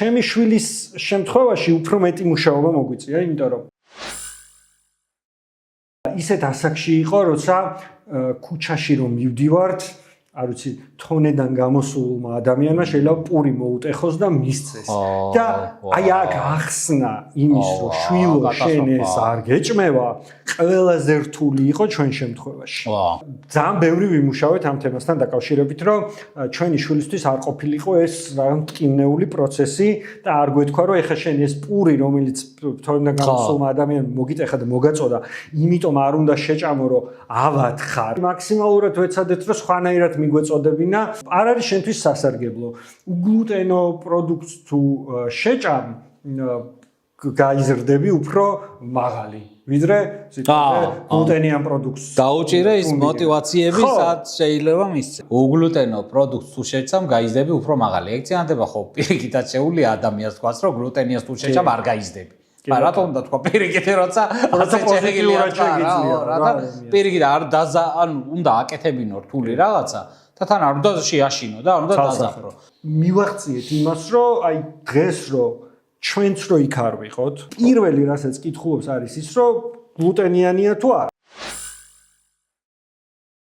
ჩემი შვილის შემთხვევაში უფრო მეტი მუშაობა მოგვიწია, იმიტომ რომ ისეთ ასაკში იყო, როცა ქუჩაში რომ მივდივართ, არ ვიცი, თონედან გამოსულმა ადამიანმა შეიძლება პური მოუტეხოს და მისცეს. და აი აქ ახსნა იმის, რომ შვილო შენ ეს არ გეჭმევა, ყველაზე რთული იყო ჩვენ შემთხვევაში. ძალიან ბევრი ვიმუშავეთ ამ თემასთან დაკავშირებით, რომ ჩვენი შვილისთვის არ ყოფილიყო ეს რაღაც მტკივნეული პროცესი და არ გვეთქვა, რომ ეხა შენ ეს პური, რომელიც თონედან გამოსულმა ადამიანმა მოგიტეხა და მოგაწოდა, იმიტომ არ უნდა შეჭამო, რომ ავად ხარ. მაქსიმალურად ვეცადეთ, რომ სხვანაირად მიგვეწოდებინა, არ არის შენთვის სასარგებლო. გლუტენო პროდუქტს თუ შეჭამ, გაიზრდები უფრო მაღალი, ვიდრე გლუტენიან პროდუქტს. დაუჭირე ის მოტივაციები, სადაც შეიძლება მისცე. უგლუტენო პროდუქტს თუ შეჭამ, გაიზრდები უფრო მაღალი. ეგ წინადება ხო პირიქითაც შეუძლია ადამიანს თქვას, რომ გლუტენიას თუ შეჭამ, არ გაიზრდები. რატომ უნდა თქვა პირიქით, როცა პოზიტიურად შეგიძლია, რა პირიქით არ ანუ უნდა აკეთებინო რთული რაღაცა და თან არ უნდა შეაშინო და არ უნდა დაზახრო. მივახციეთ იმას, რომ აი დღეს რომ ჩვენც რო იქ არ ვიყოთ, პირველი რასაც კითხულობს არის ის, რომ გლუტენიანია თუ არა.